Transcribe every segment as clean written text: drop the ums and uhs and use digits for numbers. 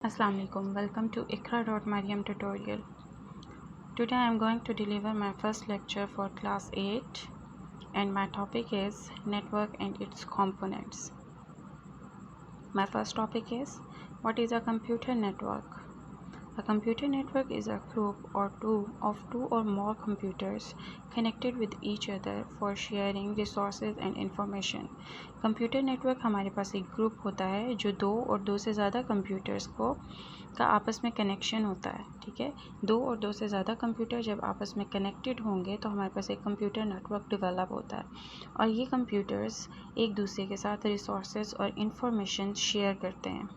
Assalamu alaikum. Welcome to Iqra.Maryam tutorial. Today I am going to deliver my first lecture for class 8 and my topic is network and its components. My first topic is what is a computer network? A computer network is a group of two or more computers connected with each other for sharing resources and information. Computer network हमारे पास एक group होता है जो दो और दो से ज़्यादा कंप्यूटर्स का आपस में कनेक्शन होता है। ठीक है, दो और दो से ज़्यादा कंप्यूटर जब आपस में कनेक्टेड होंगे तो हमारे पास एक कंप्यूटर नेटवर्क डेवलप होता है और ये कंप्यूटर्स एक दूसरे के साथ रिसोर्सेज और इंफॉर्मेशन शेयर करते हैं।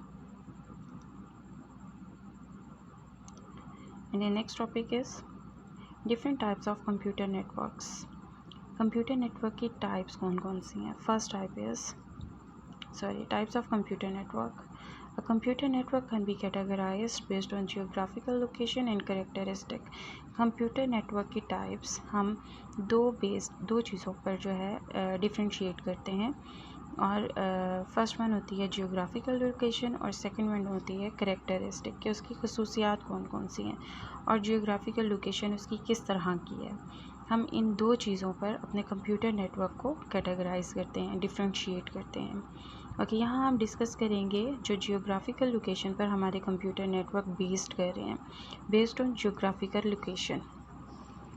And the next topic is different types of computer networks. Computer network की types कौन सी हैं? First type is types of computer network. A computer network can be categorized based on geographical location and characteristic. Computer network की types हम दो चीज़ों पर जो है डिफ्रेंशिएट करते हैं और फर्स्ट वन होती है जियोग्राफिकल लोकेशन और सेकंड वन होती है करैक्टरिस्टिक कि उसकी खसूसियात कौन सी हैं और जियोग्राफिकल लोकेशन उसकी किस तरह की है। हम इन दो चीज़ों पर अपने कंप्यूटर नेटवर्क को कैटेगराइज करते हैं, डिफ्रेंशिएट करते हैं। ओके, यहाँ हम डिस्कस करेंगे जो जियोग्राफिकल लोकेशन पर हमारे कंप्यूटर नेटवर्क बेस्ड कर रहे हैं, बेस्ड ऑन जियोग्राफिकल लोकेशन।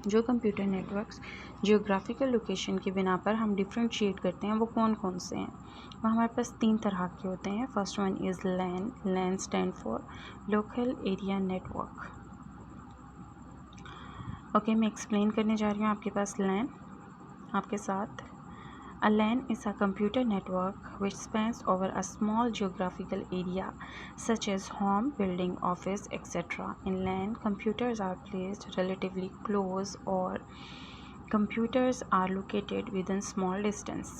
जो कंप्यूटर नेटवर्क्स जियोग्राफिकल लोकेशन की बिना पर हम डिफ्रेंशिएट करते हैं वो कौन से हैं? वो हमारे पास तीन तरह के होते हैं। First one is LAN. LAN stand for local area network. Okay, मैं एक्सप्लेन करने जा रही हूँ आपके पास लैन आपके साथ। A LAN is a computer network which spans over a small geographical area such as home, building, office, etc. In LAN, computers are placed relatively close or computers are located within small distance.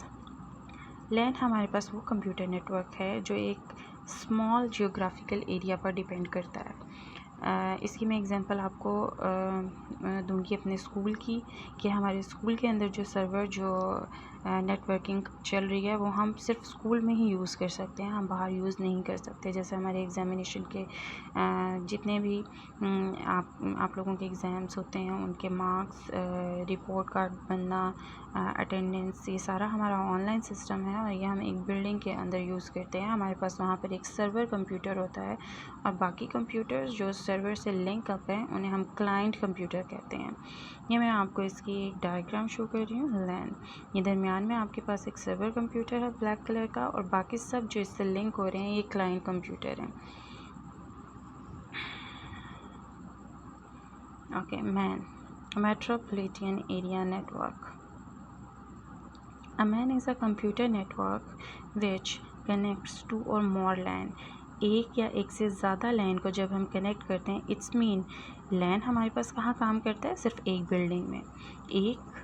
LAN हमारे पास वो computer network है जो एक small geographical area पर depend करता है। इसकी मैं एग्जांपल आपको दूंगी अपने स्कूल की कि हमारे स्कूल के अंदर जो सर्वर जो नेटवर्किंग चल रही है वो हम सिर्फ स्कूल में ही यूज़ कर सकते हैं, हम बाहर यूज़ नहीं कर सकते। जैसे हमारे एग्ज़ामिनेशन के जितने भी आप लोगों के एग्ज़ाम्स होते हैं उनके मार्क्स, रिपोर्ट कार्ड बनना, अटेंडेंस, ये सारा हमारा ऑनलाइन सिस्टम है और ये हम एक बिल्डिंग के अंदर यूज़ करते हैं। हमारे पास वहाँ पर एक सर्वर कंप्यूटर होता है और बाकी कंप्यूटर्स जो सर्वर से लिंक अप हैं उन्हें हम क्लाइंट कंप्यूटर कहते हैं। ये मैं आपको इसकी एक डायग्राम शो कर रही हूँ। लैन, ये दरमियान में आपके पास एक सर्वर कंप्यूटर है ब्लैक कलर का और बाकी सब जो इससे लिंक हो रहे हैं ये क्लाइंट कंप्यूटर हैं। Okay, man, metropolitan area network. A MAN is a computer network which connects two or more LAN. एक या एक से ज़्यादा लैन को जब हम कनेक्ट करते हैं, इट्स मीन लैन हमारे पास कहाँ काम करता है? सिर्फ एक बिल्डिंग में। एक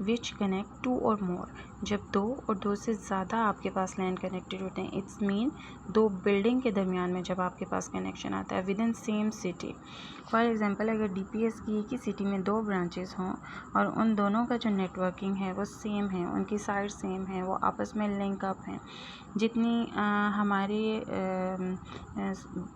विच कनेक्ट टू और मोर, जब दो और दो से ज़्यादा आपके पास लैन कनेक्टेड होते हैं, इट्स मीन दो बिल्डिंग के दरमियान में जब आपके पास कनेक्शन आता है with in same city. For example, अगर डीपीएस की एक ही सिटी में दो ब्रांचेस हों और उन दोनों का जो नेटवर्किंग है वो सेम है, उनकी साइड सेम है, वो आपस में लिंक अप हैं, जितनी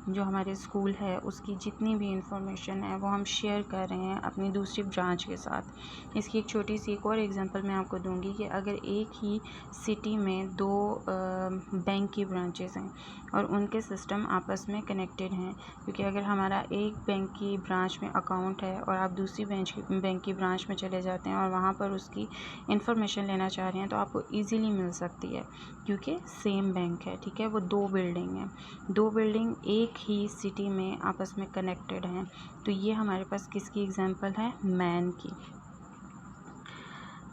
जो हमारे स्कूल है उसकी जितनी भी इंफॉर्मेशन है वो हम शेयर कर रहे हैं अपनी दूसरी ब्रांच के साथ। इसकी एक छोटी सी एक और एग्जांपल मैं आपको दूंगी कि अगर एक ही सिटी में दो बैंक की ब्रांचेस हैं और उनके सिस्टम आपस में कनेक्टेड हैं, क्योंकि अगर हमारा एक बैंक की ब्रांच में अकाउंट है और आप दूसरी बैंक की ब्रांच में चले जाते हैं और वहाँ पर उसकी इंफॉर्मेशन लेना चाह रहे हैं तो आपको ईज़िली मिल सकती है क्योंकि सेम बैंक है। ठीक है, वो दो बिल्डिंग हैं, दो बिल्डिंग एक ही सिटी में आपस में कनेक्टेड हैं। तो ये हमारे पास किसकी एग्जांपल है? मैन की।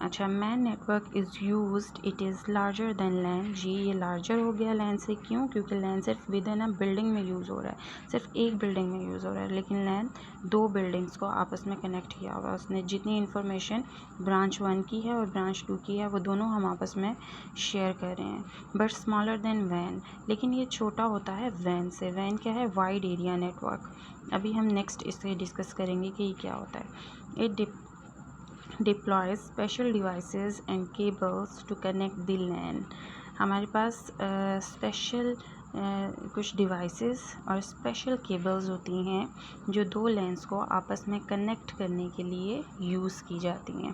अच्छा, MAN network is used, it is larger than LAN. जी, ये लार्जर हो गया लैन से, क्यों? क्योंकि लैन सिर्फ विद इन अ बिल्डिंग में यूज़ हो रहा है, सिर्फ एक बिल्डिंग में यूज़ हो रहा है, लेकिन लैन दो बिल्डिंग्स को आपस में कनेक्ट किया हुआ है। उसने जितनी इन्फॉर्मेशन ब्रांच 1 की है और ब्रांच 2 की है वो दोनों हम आपस में शेयर कर रहे हैं। बट स्मॉलर देन वैन, लेकिन ये छोटा होता है वैन से। वैन क्या है? Wide area network. अभी हम नेक्स्ट इसे डिस्कस करेंगे कि ये क्या होता है। It deploys special devices and cables to connect the LAN. हमारे पास स्पेशल कुछ डिवाइसेस और स्पेशल केबल्स होती हैं जो दो लेंस को आपस में कनेक्ट करने के लिए यूज़ की जाती हैं.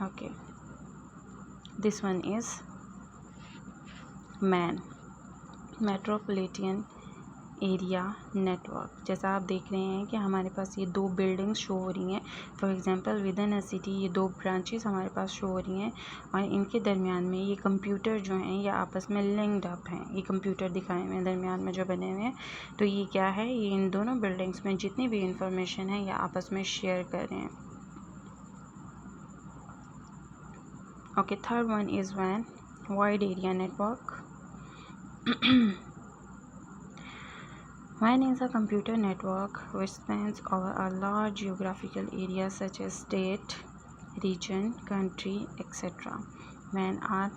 Okay, this one is man, metropolitan area network. जैसा आप देख रहे हैं कि हमारे पास ये दो बिल्डिंग्स शो हो रही हैं. For example with in a city ये दो ब्रांचेस हमारे पास शो हो रही हैं और इनके दरमियान में ये कंप्यूटर जो हैं ये आपस में लिंक्ड अप हैं. ये कंप्यूटर दिखाए हुए हैं दरमियान में जो बने हुए हैं. तो ये क्या है, ये इन दोनों बिल्डिंग्स में जितनी भी इंफॉर्मेशन है ये आपस में शेयर कर रहे हैं. Okay, third one is van, wide area network. WAN is a computer network which spans over a large geographical area such as state, region, country, etc. WAN are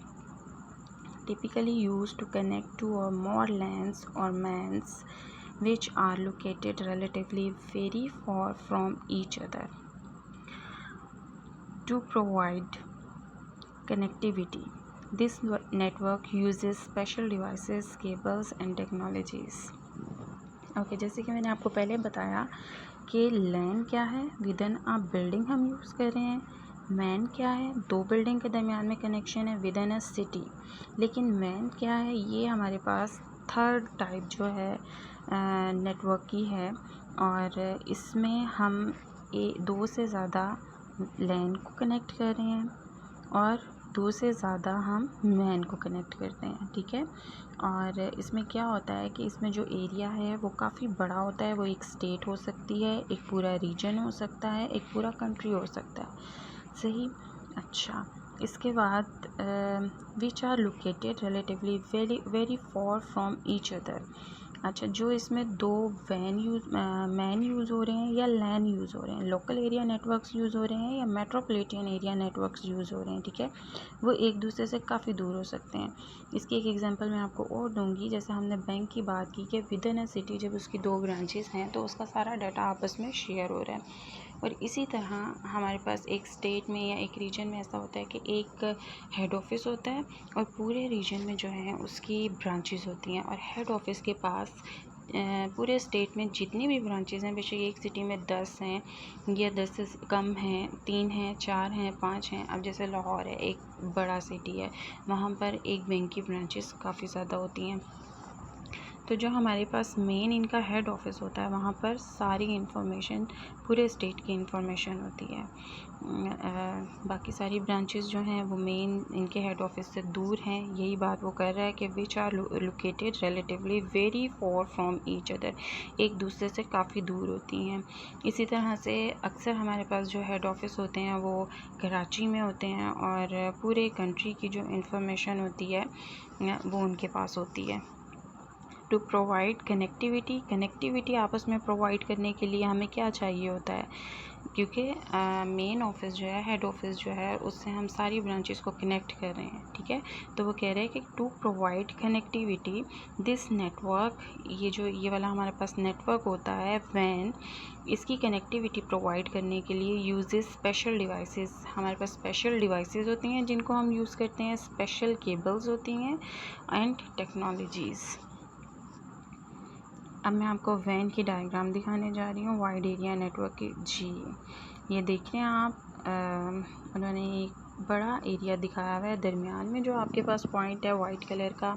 typically used to connect two or more LANs or MANs which are located relatively very far from each other to provide connectivity. This network uses special devices, cables and technologies. Okay, जैसे कि मैंने आपको पहले बताया कि लैन क्या है, with in a building हम यूज़ कर रहे हैं. मैन क्या है, दो बिल्डिंग के दरमियान में कनेक्शन है विद इन अ सिटी. लेकिन मैन क्या है, ये हमारे पास थर्ड टाइप जो है नेटवर्क की है और इसमें हम दो से ज़्यादा लैन को कनेक्ट कर रहे हैं और दो से ज़्यादा हम मैन को कनेक्ट करते हैं. ठीक है, और इसमें क्या होता है कि इसमें जो एरिया है वो काफ़ी बड़ा होता है. वो एक स्टेट हो सकती है, एक पूरा रीजन हो सकता है, एक पूरा कंट्री हो सकता है. सही. अच्छा, इसके बाद which are located relatively very far from each other. अच्छा, जो इसमें दो मैन यूज़ हो रहे हैं या लैन यूज़ हो रहे हैं, लोकल एरिया नेटवर्क्स यूज़ हो रहे हैं या मेट्रोपॉलिटन एरिया नेटवर्क्स यूज़ हो रहे हैं. ठीक है, वो एक दूसरे से काफ़ी दूर हो सकते हैं. इसकी एक एग्जांपल मैं आपको और दूंगी. जैसे हमने बैंक की बात की कि विद इन अ सिटी जब उसकी दो ब्रांचेस हैं तो उसका सारा डाटा आपस में शेयर हो रहा है. और इसी तरह हमारे पास एक स्टेट में या एक रीजन में ऐसा होता है कि एक हेड ऑफिस होता है और पूरे रीजन में जो है उसकी ब्रांचेस होती हैं. और हेड ऑफिस के पास पूरे स्टेट में जितनी भी ब्रांचेस हैं, बेशक एक सिटी में 10 हैं या 10 से कम हैं, 3 हैं, 4 हैं, 5 हैं. अब जैसे लाहौर है, एक बड़ा सिटी है, वहाँ पर एक बैंक की ब्रांचेस काफ़ी ज़्यादा होती हैं. तो जो हमारे पास मेन इनका हेड ऑफिस होता है वहाँ पर सारी इंफॉर्मेशन पूरे स्टेट की इंफॉर्मेशन होती है. बाकी सारी ब्रांचेस जो हैं वो मेन इनके हेड ऑफिस से दूर हैं. यही बात वो कर रहा है कि which are located relatively very far from each other, एक दूसरे से काफ़ी दूर होती हैं. इसी तरह से अक्सर हमारे पास जो हेड ऑफिस होते हैं वो कराची में होते हैं और पूरे कंट्री की जो इंफॉर्मेशन होती है वो उनके पास होती है. टू प्रोवाइड कनेक्टिविटी आपस में प्रोवाइड करने के लिए हमें क्या चाहिए होता है, क्योंकि मेन ऑफिस जो है, हेड ऑफिस जो है, उससे हम सारी ब्रांचेस को कनेक्ट कर रहे हैं. ठीक है, तो वो कह रहे हैं कि to provide connectivity this network, ये वाला हमारे पास नेटवर्क होता है वैन, इसकी कनेक्टिविटी प्रोवाइड करने के लिए यूजेस स्पेशल डिवाइसेस. हमारे पास स्पेशल डिवाइसेस होती हैं जिनको हम यूज़ करते हैं, स्पेशल केबल्स होती हैं एंड टेक्नोलॉजीज़. अब मैं आपको वैन की डायग्राम दिखाने जा रही हूँ वाइड एरिया नेटवर्क की. जी, ये देख रहे हैं आप, उन्होंने एक बड़ा एरिया दिखाया हुआ है. दरमियान में जो आपके पास पॉइंट है वाइट कलर का,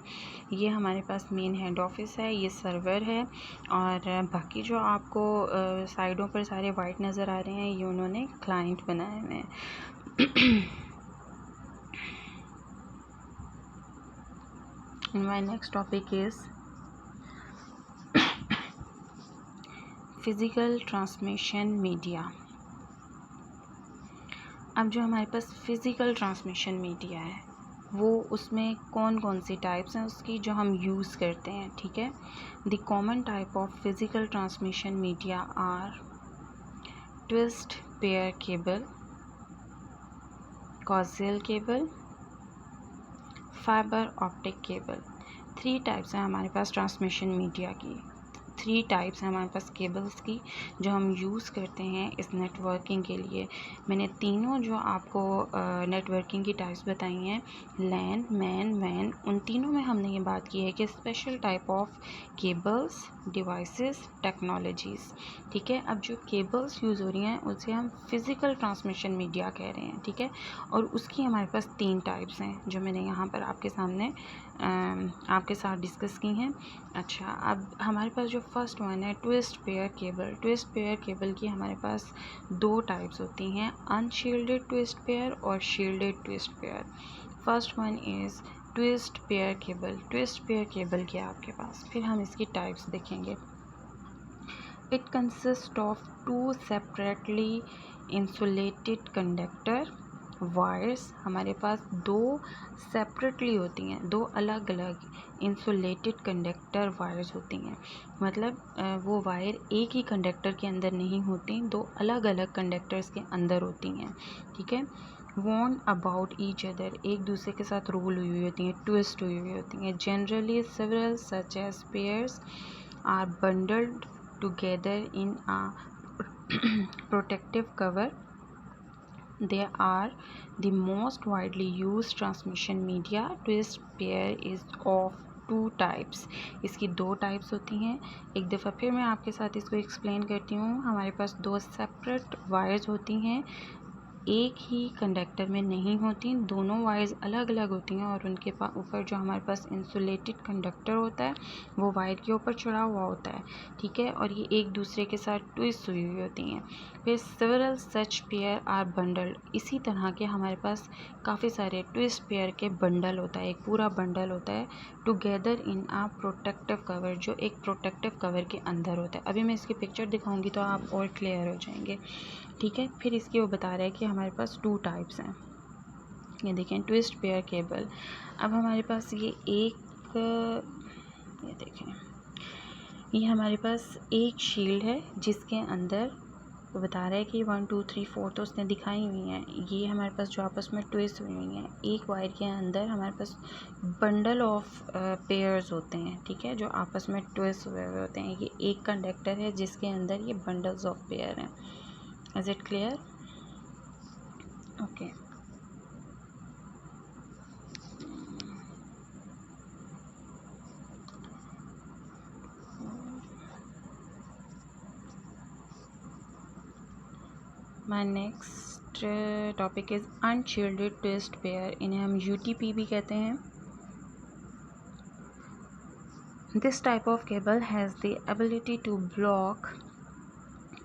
ये हमारे पास मेन हेड ऑफिस है, ये सर्वर है. और बाकी जो आपको साइडों पर सारे वाइट नज़र आ रहे हैं ये उन्होंने क्लाइंट बनाए हुए हैं. My next topic is physical transmission media. अब जो हमारे पास फ़िज़िकल ट्रांसमिशन मीडिया है वो उसमें कौन कौन सी टाइप्स हैं उसकी जो हम यूज़ करते हैं. ठीक है, the common type of physical transmission media are twist pair cable, coaxial cable, fibre optic cable. 3 types हैं हमारे पास ट्रांसमिशन मीडिया की. 3 टाइप्स हैं हमारे पास केबल्स की जो हम यूज़ करते हैं इस नेटवर्किंग के लिए। मैंने तीनों जो आपको नेटवर्किंग की टाइप्स बताई हैं, लैन, मैन, वैन, उन तीनों में हमने ये बात की है कि special type of cables, devices, technologies. ठीक है, अब जो केबल्स यूज़ हो रही हैं उसे हम फिज़िकल ट्रांसमिशन मीडिया कह रहे हैं। ठीक है, और उसकी हमारे पास 3 टाइप्स हैं जो मैंने यहाँ पर आपके सामने आपके साथ डिस्कस की हैं। अच्छा, अब हमारे पास जो फर्स्ट वन है twist pair cable. Twist pair cable की हमारे पास 2 टाइप्स होती हैं, अनशील्डेड ट्विस्ट पेयर और shielded twist pair. First one is twist pair cable. Twist pair cable क्या है आपके पास, फिर हम इसकी टाइप्स देखेंगे। It consist of 2 separately insulated conductor wires. हमारे पास 2 सेपरेटली होती हैं, 2 अलग अलग इंसुलेटेड कंडक्टर वायर्स होती हैं। मतलब वो वायर एक ही कंडक्टर के अंदर नहीं होती, 2 अलग अलग कंडक्टर्स के अंदर होती हैं। ठीक है, वॉन्ड अबाउट ईच अदर, एक दूसरे के साथ रोल हुई हुई होती हैं, ट्विस्ट हुई हुई होती हैं। Generally several such as pairs are bundled together in a protective cover. They are the most widely used transmission media. Twist pair is of 2 types. इसकी 2 टाइप्स होती हैं। एक दफ़ा फिर मैं आपके साथ इसको एक्सप्लेन करती हूँ। हमारे पास 2 सेपरेट वायर्स होती हैं, एक ही कंडक्टर में नहीं होती, दोनों वायर्स अलग अलग होती हैं और उनके ऊपर जो हमारे पास इंसुलेटेड कंडक्टर होता है वो वायर के ऊपर चढ़ा हुआ होता है। ठीक है, और ये एक दूसरे के साथ ट्विस्ट हुई हुई होती हैं। फिर several such pair are bundled, इसी तरह के हमारे पास काफ़ी सारे ट्विस्ट पेयर के बंडल होता है, एक पूरा बंडल होता है together in a protective cover, जो एक प्रोटेक्टिव कवर के अंदर होता है। अभी मैं इसकी पिक्चर दिखाऊंगी तो आप और क्लियर हो जाएंगे। ठीक है, फिर इसकी वो बता रहा है कि हमारे पास 2 टाइप्स हैं। ये देखें ट्विस्ट पेयर केबल। अब हमारे पास ये देखें, ये हमारे पास एक शील्ड है जिसके अंदर वो बता रहा है कि 1 2 3 4 तो उसने दिखाई हुई हैं। ये हमारे पास जो आपस में ट्विस्ट हुई हुई हैं, एक वायर के अंदर हमारे पास बंडल ऑफ पेयर्स होते हैं। ठीक है, जो आपस में ट्विस्ट हुए हुए होते हैं। ये एक कंडक्टर है जिसके अंदर ये बंडल्स ऑफ पेयर हैं। Is it clear? Okay, my next topic is unshielded twist pair. इन्हें हम UTP भी कहते हैं। This type of cable has the ability to block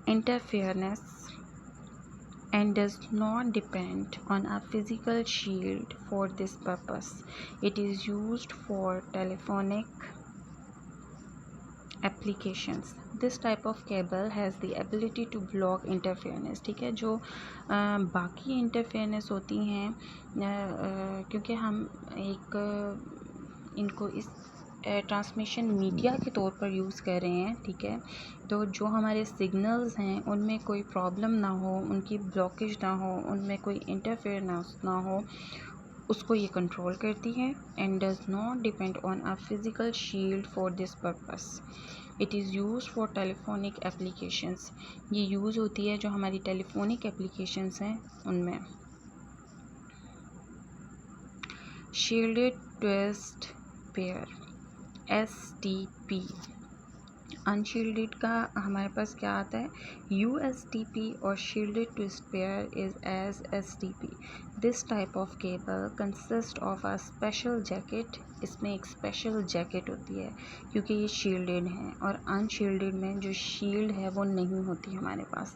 interference and does not depend on a physical shield for this purpose. It is used for telephonic applications. This type of cable has the ability to block interference. ठीक है, जो बाकी interference होती हैं क्योंकि हम इनको इस ट्रांसमिशन मीडिया के तौर पर यूज़ कर रहे हैं। ठीक है, तो जो हमारे सिग्नल्स हैं उनमें कोई प्रॉब्लम ना हो, उनकी ब्लॉकेज ना हो, उनमें कोई इंटरफेरेंस ना हो, उसको ये कंट्रोल करती है। And does not depend on a physical shield for this purpose. It is use for telephonic applications. ये यूज़ होती है जो हमारी टेलीफोनिक एप्लीकेशंस हैं उनमें। Shielded twist pair STP। Unshielded का हमारे पास क्या आता है USTP और shielded twist pair is as STP। This type of cable consist of a special jacket. इसमें एक स्पेशल जैकेट होती है क्योंकि ये शील्डेड है, और अनशील्डेड में जो शील्ड है वो नहीं होती हमारे पास।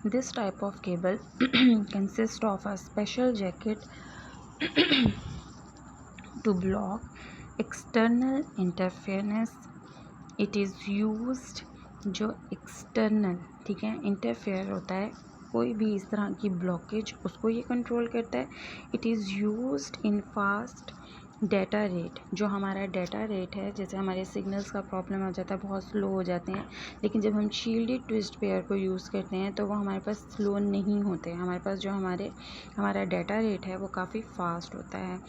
This type of cable consist of a special jacket to block external interference. It is used, जो एक्सटर्नल, ठीक है, इंटरफेयर होता है, कोई भी इस तरह की ब्लॉकेज उसको ये कंट्रोल करता है। It is used in fast data rate. जो हमारा डाटा रेट है, जैसे हमारे सिग्नल्स का प्रॉब्लम हो जाता है, बहुत स्लो हो जाते हैं, लेकिन जब हम शील्डेड ट्विस्ट पेयर को यूज़ करते हैं तो वो हमारे पास स्लो नहीं होते। हमारे पास जो हमारा डाटा रेट है वो काफ़ी फास्ट होता है।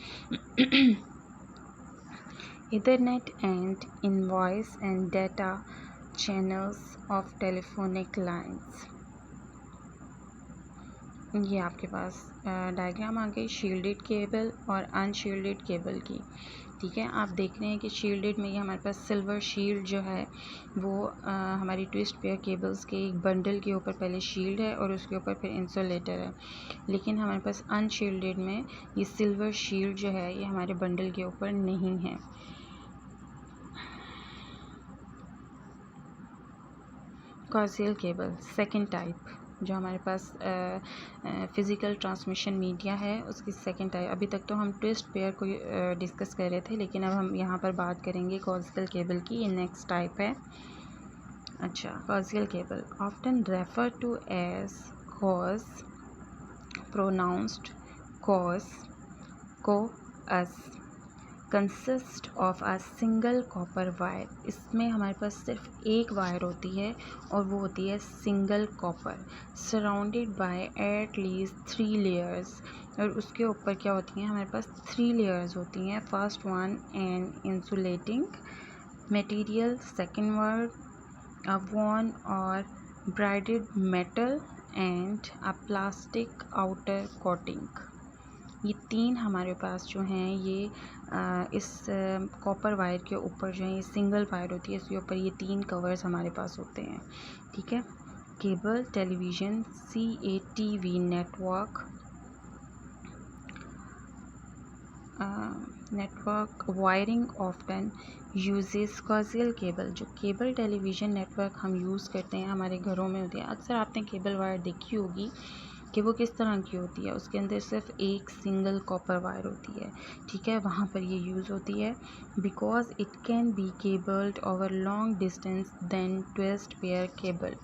Ethernet and invoice and data channels of telephonic lines। ये आपके पास डायग्राम आ गई शील्डेड केबल और अनशील्डेड केबल की। ठीक है, आप देख रहे हैं कि शील्डेड में ये हमारे पास सिल्वर शील्ड जो है वो हमारी ट्विस्ट पेयर केबल्स के एक बंडल के ऊपर पहले शील्ड है और उसके ऊपर फिर इंसुलेटर है। लेकिन हमारे पास अनशील्डेड में ये सिल्वर शील्ड जो है ये हमारे बंडल के ऊपर नहीं है। कॉक्सियल केबल सेकंड टाइप, जो हमारे पास फ़िज़िकल ट्रांसमिशन मीडिया है उसकी सेकंड टाइप। अभी तक तो हम ट्विस्ट पेयर को डिस्कस कर रहे थे, लेकिन अब हम यहाँ पर बात करेंगे कॉक्सियल केबल की। ये नेक्स्ट टाइप है। अच्छा, coaxial cable often refer to as coax, pronounced coax, coax, consist of a single copper wire. इसमें हमारे पास सिर्फ एक वायर होती है और वो होती है single copper, surrounded by at least 3 layers. और उसके ऊपर क्या होती हैं, हमारे पास 3 लेयर्स होती हैं। First one an insulating material, second one a woven or braided metal and a plastic outer coating. ये 3 हमारे पास जो हैं ये इस कॉपर वायर के ऊपर जो है ये सिंगल वायर होती है, इसके ऊपर ये 3 कवर्स हमारे पास होते हैं। ठीक है, cable television CATV network, wiring often uses coxal cable. जो केबल टेलीविज़न नेटवर्क हम यूज़ करते हैं हमारे घरों में होती है। अक्सर आपने केबल वायर देखी होगी कि वो किस तरह की होती है, उसके अंदर सिर्फ एक सिंगल कॉपर वायर होती है। ठीक है, वहाँ पर ये यूज़ होती है because it can be cabled over long distance then twist pair cable.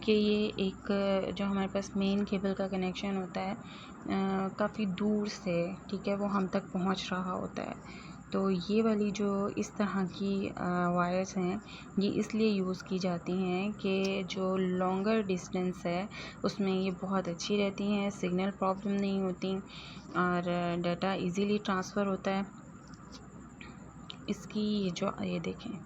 कि ये एक जो हमारे पास मेन केबल का कनेक्शन होता है काफ़ी दूर से, ठीक है, वो हम तक पहुँच रहा होता है। तो ये वाली जो इस तरह की वायर्स हैं ये इसलिए यूज़ की जाती हैं कि जो लॉन्गर डिस्टेंस है उसमें ये बहुत अच्छी रहती हैं, सिग्नल प्रॉब्लम नहीं होती और डाटा इजीली ट्रांसफ़र होता है। इसकी ये देखें,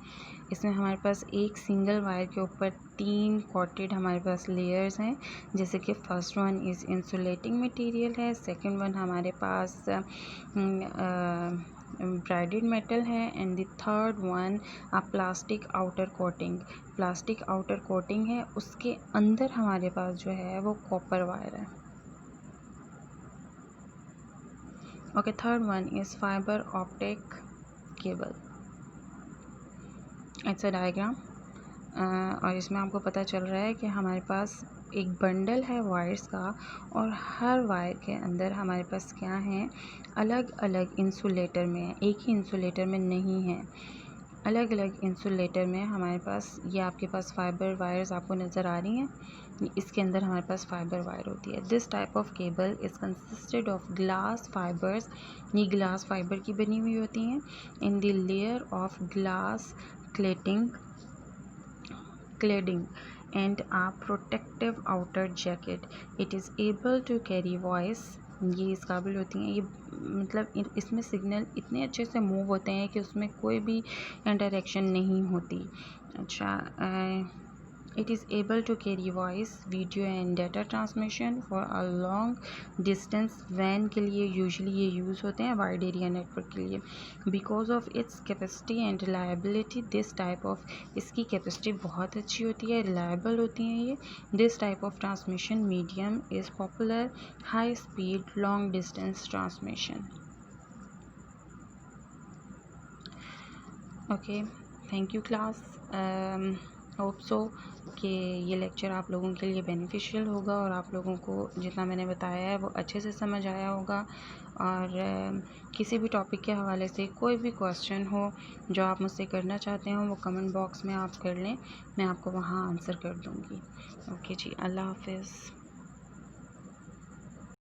इसमें हमारे पास एक सिंगल वायर के ऊपर 3 कॉटेड हमारे पास लेयर्स हैं। जैसे कि first one is insulating material है, सेकंड वन हमारे पास ब्राइडेड मेटल है and the third one a plastic outer coating. Plastic outer coating है, उसके अंदर हमारे पास जो है वो कॉपर वायर है। Okay, third one is fibre optic cable. It's a diagram और इसमें आपको पता चल रहा है कि हमारे पास एक बंडल है वायर्स का और हर वायर के अंदर हमारे पास क्या है, अलग अलग इंसुलेटर में, एक ही इंसुलेटर में नहीं है, अलग अलग इंसुलेटर में हमारे पास ये आपके पास फाइबर वायर्स आपको नज़र आ रही हैं। इसके अंदर हमारे पास फाइबर वायर होती है। This type of cable is consisted of glass fibres. ये ग्लास फाइबर की बनी हुई होती हैं in the layer of glass cladding and a protective outer jacket. It is able to carry voice। ये इस काबिल होती हैं, ये मतलब इसमें सिग्नल इतने अच्छे से मूव होते हैं कि उसमें कोई भी इंटरेक्शन नहीं होती। अच्छा, it is able to carry voice, video and data transmission for a long distance. वैन के लिए यूजुअली ये यूज़ होते हैं, वाइड एरिया नेटवर्क के लिए। Because of its capacity and reliability, this type of, इसकी कैपेसिटी बहुत अच्छी होती है, रिलायबल होती हैं ये। This type of transmission medium is popular high speed long distance transmission. Okay, thank you class. Hope so कि ये लेक्चर आप लोगों के लिए बेनिफिशियल होगा और आप लोगों को जितना मैंने बताया है वो अच्छे से समझ आया होगा। और किसी भी टॉपिक के हवाले से कोई भी क्वेश्चन हो जो आप मुझसे करना चाहते हो वो कमेंट बॉक्स में आप कर लें, मैं आपको वहाँ आंसर कर दूँगी। ओके जी, अल्लाह हाफिज़।